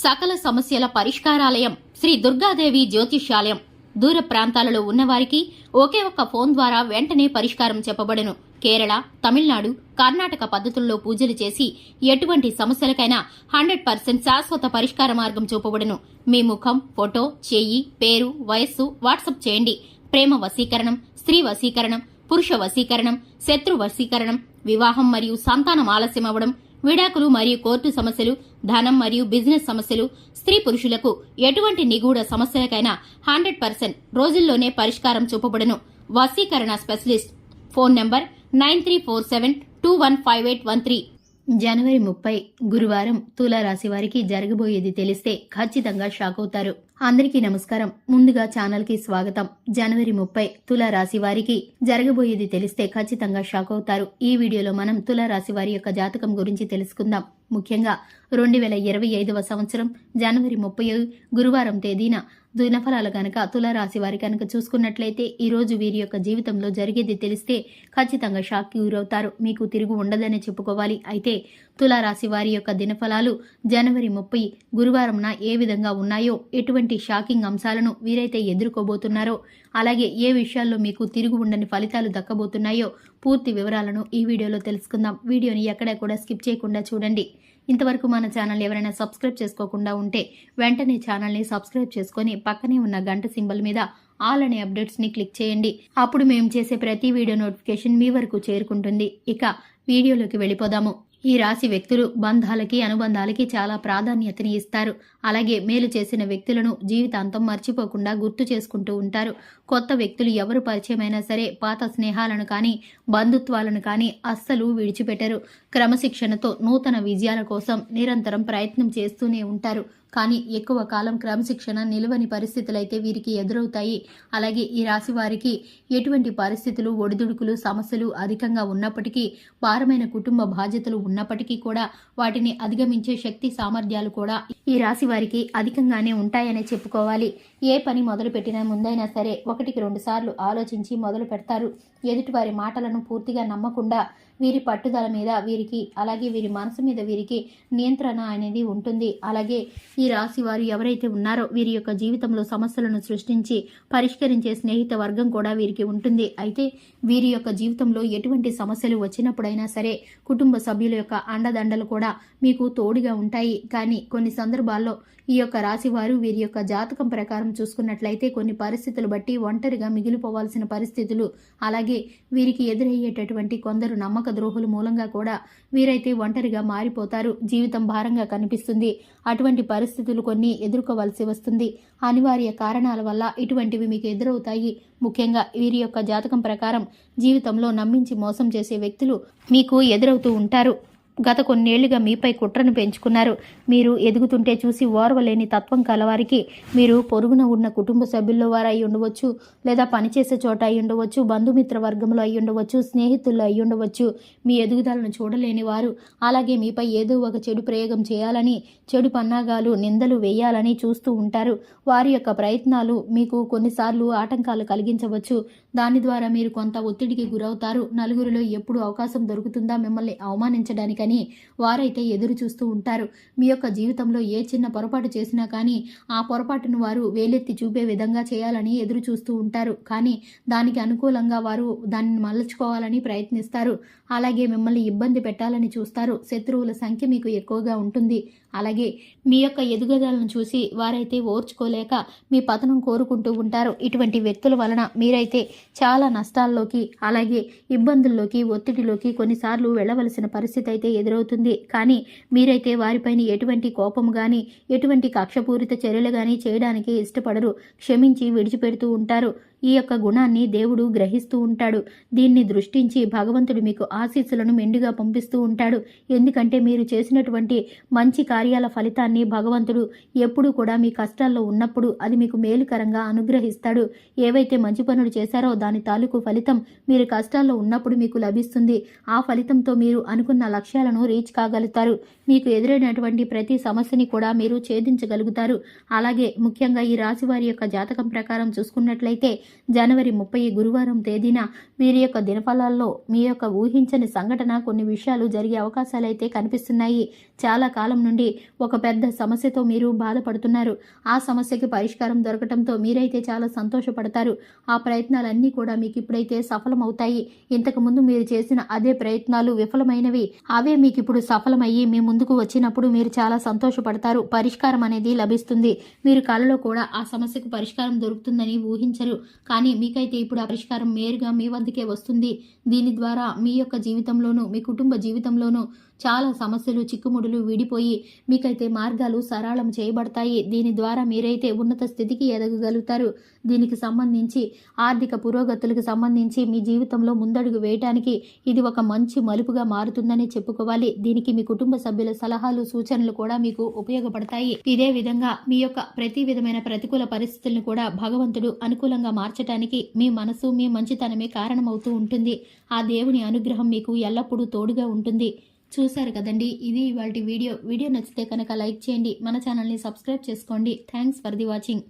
సకల సమస్యల పరిష్కారాలయం శ్రీ దుర్గాదేవి జ్యోతిష్యాలయం. దూర ప్రాంతాలలో ఉన్నవారికి ఒకే ఒక్క ఫోన్ ద్వారా వెంటనే పరిష్కారం చెప్పబడును. కేరళ, తమిళనాడు, కర్ణాటక పద్ధతుల్లో పూజలు చేసి ఎటువంటి సమస్యలకైనా 100% శాశ్వత పరిష్కార మార్గం చూపబడును. మీ ముఖం, ఫోటో, చెయ్యి, పేరు, వయస్సు వాట్సాప్ చేయండి. ప్రేమ వశీకరణం, స్త్రీ వశీకరణం, పురుష వశీకరణం, శత్రు వశీకరణం, వివాహం మరియు సంతానం ఆలస్యం అవ్వడం, విడాకులు మరియు కోర్టు సమస్యలు, ధనం మరియు బిజినెస్ సమస్యలు, స్త్రీ పురుషులకు ఎటువంటి నిగూఢ సమస్యలకైనా 100% రోజుల్లోనే పరిష్కారం చూపబడును. వశీకరణ స్పెషలిస్ట్. Phone number 9347215813. జనవరి 30 గురువారం తులారాశి వారికి జరగబోయేది తెలిస్తే ఖచ్చితంగా షాక్ అవుతారు. అందరికీ నమస్కారం. ముందుగా ఛానల్ కి స్వాగతం. జనవరి 30 తులారాశి వారికి జరగబోయేది తెలిస్తే ఖచ్చితంగా షాక్ అవుతారు. ఈ వీడియోలో మనం తులారాశి వారి యొక్క జాతకం గురించి తెలుసుకుందాం. ముఖ్యంగా 2025వ సంవత్సరం జనవరి 30 గురువారం తేదీన దినఫలాలు గనక తులారాశి వారి కనుక చూసుకున్నట్లయితే ఈ రోజు వీరి యొక్క జీవితంలో జరిగేది తెలిస్తే ఖచ్చితంగా షాక్ కి గురవుతారు. మీకు తిరుగు ఉండదనే చెప్పుకోవాలి. అయితే తులారాశి వారి యొక్క దినఫలాలు జనవరి 30 గురువారంన ఏ విధంగా ఉన్నాయో, ఎటువంటి షాకింగ్ అంశాలను వీరైతే ఎదుర్కోబోతున్నారో, అలాగే ఏ విషయాల్లో మీకు తిరుగు ఉండని ఫలితాలు దక్కబోతున్నాయో పూర్తి వివరాలను ఈ వీడియోలో తెలుసుకుందాం. వీడియోని ఎక్కడా కూడా స్కిప్ చేయకుండా చూడండి. ఇంతవరకు మన ఛానల్ ఎవరైనా సబ్స్క్రైబ్ చేసుకోకుండా ఉంటే వెంటనే ఛానల్ని సబ్స్క్రైబ్ చేసుకుని పక్కనే ఉన్న గంట సింబల్ మీద ఆల్ అనే అప్డేట్స్ ని క్లిక్ చేయండి. అప్పుడు మేము చేసే ప్రతి వీడియో నోటిఫికేషన్ మీ వరకు చేరుకుంటుంది. ఇక వీడియోలోకి వెళ్ళిపోదాము. ఈ రాశి వ్యక్తులు బంధాలకి, అనుబంధాలకి చాలా ప్రాధాన్యతని ఇస్తారు. అలాగే మేలు చేసిన వ్యక్తులను జీవితాంతం మర్చిపోకుండా గుర్తు చేసుకుంటూ ఉంటారు. కొత్త వ్యక్తులు ఎవరు పరిచయమైనా సరే పాత స్నేహాలను కానీ, బంధుత్వాలను కానీ అస్సలు విడిచిపెట్టరు. క్రమశిక్షణతో నూతన విజయాల కోసం నిరంతరం ప్రయత్నం చేస్తూనే ఉంటారు. కానీ ఎక్కువ కాలం క్రమశిక్షణ నిలువని పరిస్థితులైతే వీరికి ఎదురవుతాయి. అలాగే ఈ రాశి వారికి ఎటువంటి పరిస్థితులు, ఒడిదుడుకులు, సమస్యలు అధికంగా ఉన్నప్పటికీ, భారమైన కుటుంబ బాధ్యతలు ఉన్నప్పటికీ కూడా వాటిని అధిగమించే శక్తి, సామర్థ్యాలు కూడా ఈ రాశి వారికి అధికంగానే ఉంటాయనే చెప్పుకోవాలి. ఏ పని మొదలు పెట్టినా ముందైనా సరే 1-2 సార్లు ఆలోచించి మొదలు పెడతారు. ఎదుటివారి మాటలను పూర్తిగా నమ్మకుండా వీరి పట్టుదల మీద వీరికి, అలాగే వీరి మనసు మీద వీరికి నియంత్రణ అనేది ఉంటుంది. అలాగే ఈ రాశి వారు ఎవరైతే ఉన్నారో వీరి యొక్క జీవితంలో సమస్యలను సృష్టించి పరిష్కరించే స్నేహిత వర్గం కూడా వీరికి ఉంటుంది. అయితే వీరి యొక్క జీవితంలో ఎటువంటి సమస్యలు వచ్చినప్పుడైనా సరే కుటుంబ సభ్యుల యొక్క అండదండలు కూడా మీకు తోడుగా ఉంటాయి. కానీ కొన్ని సందర్భాల్లో ఈ యొక్క రాశి వారు వీరి యొక్క జాతకం ప్రకారం చూసుకున్నట్లయితే కొన్ని పరిస్థితులు బట్టి ఒంటరిగా మిగిలిపోవాల్సిన పరిస్థితులు, అలాగే వీరికి ఎదురయ్యేటటువంటి కొందరు నమ్మక ద్రోహుల మూలంగా కూడా వీరైతే ఒంటరిగా మారిపోతారు. జీవితం భారంగా కనిపిస్తుంది. అటువంటి పరిస్థితులు కొన్ని ఎదుర్కోవాల్సి వస్తుంది. అనివార్య కారణాల వల్ల ఇటువంటివి మీకు ఎదురవుతాయి. ముఖ్యంగా వీరి యొక్క జాతకం ప్రకారం జీవితంలో నమ్మించి మోసం చేసే వ్యక్తులు మీకు ఎదురవుతూ ఉంటారు. గత కొన్నేళ్లుగా మీపై కుట్రను పెంచుకున్నారు. మీరు ఎదుగుతుంటే చూసి ఓర్వలేని తత్వం కలవారికి మీరు పొరుగున ఉన్న కుటుంబ సభ్యుల్లో వారు అయి ఉండవచ్చు, లేదా పనిచేసే చోట అయి ఉండవచ్చు, బంధుమిత్ర వర్గంలో అయి ఉండవచ్చు, స్నేహితుల్లో అయి ఉండవచ్చు. మీ ఎదుగుదలను చూడలేని వారు అలాగే మీపై ఏదో ఒక చెడు ప్రయోగం చేయాలని, చెడు పన్నాగాలు, నిందలు వేయాలని చూస్తూ ఉంటారు. వారి యొక్క ప్రయత్నాలు మీకు కొన్నిసార్లు ఆటంకాలు కలిగించవచ్చు. దాని ద్వారా మీరు కొంత ఒత్తిడికి గురవుతారు. నలుగురిలో ఎప్పుడు అవకాశం దొరుకుతుందా మిమ్మల్ని అవమానించడానికి వారైతే ఎదురు చూస్తూ ఉంటారు. మీ యొక్క జీవితంలో ఏ చిన్న పొరపాటు చేసినా కానీ ఆ పొరపాటును వారు వేలెత్తి చూపే విధంగా చేయాలని ఎదురు చూస్తూ ఉంటారు. కానీ దానికి అనుకూలంగా వారు దానిని మలచుకోవాలని ప్రయత్నిస్తారు. అలాగే మిమ్మల్ని ఇబ్బంది పెట్టాలని చూస్తారు. శత్రువుల సంఖ్య మీకు ఎక్కువగా ఉంటుంది. అలాగే మీ యొక్క ఎదుగుదలను చూసి వారైతే ఓర్చుకోలేక మీ పతనం కోరుకుంటూ ఉంటారు. ఇటువంటి వ్యక్తుల వలన మీరైతే చాలా నష్టాల్లోకి, అలాగే ఇబ్బందుల్లోకి, ఒత్తిడిలోకి కొన్నిసార్లు వెళ్ళవలసిన పరిస్థితి అయితే ఎదురవుతుంది. కానీ మీరైతే వారిపైన ఎటువంటి కోపం కానీ, ఎటువంటి కక్షపూరిత చర్యలు కానీ చేయడానికి ఇష్టపడరు. క్షమించి విడిచిపెడుతూ ఉంటారు. ఈ యొక్క గుణాన్ని దేవుడు గ్రహిస్తూ ఉంటాడు. దీన్ని దృష్టించి భగవంతుడు మీకు ఆశీస్సులను మెండుగా పంపిస్తూ ఉంటాడు. ఎందుకంటే మీరు చేసినటువంటి మంచి కార్యాల ఫలితాన్ని భగవంతుడు ఎప్పుడూ కూడా మీ కష్టాల్లో ఉన్నప్పుడు అది మీకు మేలుకరంగా అనుగ్రహిస్తాడు. ఏవైతే మంచి పనులు చేశారో దాని తాలూకు ఫలితం మీరు కష్టాల్లో ఉన్నప్పుడు మీకు లభిస్తుంది. ఆ ఫలితంతో మీరు అనుకున్న లక్ష్యాలను రీచ్ కాగలుగుతారు. మీకు ఎదురైనటువంటి ప్రతి సమస్యని కూడా మీరు ఛేదించగలుగుతారు. అలాగే ముఖ్యంగా ఈ రాశి వారి యొక్క జాతకం ప్రకారం చూసుకున్నట్లయితే జనవరి 30 గురువారం తేదీన వీరి యొక్క దినఫలాల్లో మీ యొక్క ఊహించని సంఘటన కొన్ని విషయాలు జరిగే అవకాశాలైతే కనిపిస్తున్నాయి. చాలా కాలం నుండి ఒక పెద్ద సమస్యతో మీరు బాధపడుతున్నారు. ఆ సమస్యకి పరిష్కారం దొరకటంతో మీరైతే చాలా సంతోషపడతారు. ఆ ప్రయత్నాలన్నీ కూడా మీకు ఇప్పుడైతే సఫలమవుతాయి. ఇంతకుముందు మీరు చేసిన అదే ప్రయత్నాలు విఫలమైనవి, అవే మీకు ఇప్పుడు సఫలమయ్యి మీ ముందుకు వచ్చినప్పుడు మీరు చాలా సంతోషపడతారు. పరిష్కారం అనేది లభిస్తుంది. మీరు కలలో కూడా ఆ సమస్యకు పరిష్కారం దొరుకుతుందని ఊహించరు. కానీ మీకైతే ఇప్పుడు ఆ పరిష్కారం నేరుగా మీ వద్దకే వస్తుంది. దీని ద్వారా మీ యొక్క జీవితంలోనూ మీ కుటుంబ జీవితంలోనూ చాలా సమస్యలు చిక్కుముడులు విడిపోయి మీకైతే మార్గాలు సరళం చేయబడతాయి. దీని ద్వారా మీరైతే ఉన్నత స్థితికి ఎదగగలుగుతారు. దీనికి సంబంధించి ఆర్థిక పురోగతులకు సంబంధించి మీ జీవితంలో ముందడుగు వేయటానికి ఇది ఒక మంచి మలుపుగా మారుతుందని చెప్పుకోవాలి. దీనికి మీ కుటుంబ సభ్యుల సలహాలు సూచనలు కూడా మీకు ఉపయోగపడతాయి. ఇదే విధంగా మీ యొక్క ప్రతి విధమైన ప్రతికూల పరిస్థితులను కూడా భగవంతుడు అనుకూలంగా మార్చడానికి మీ మనసు మీ మంచితనమే కారణమవుతూ ఉంటుంది. ఆ దేవుని అనుగ్రహం మీకు ఎల్లప్పుడూ తోడుగా ఉంటుంది. చూశారు కదండి, ఇది ఇవాల్టి వీడియో నచ్చితే కనుక లైక్ చేయండి, మన ఛానల్ని సబ్స్క్రైబ్ చేసుకోండి. Thanks for the watching.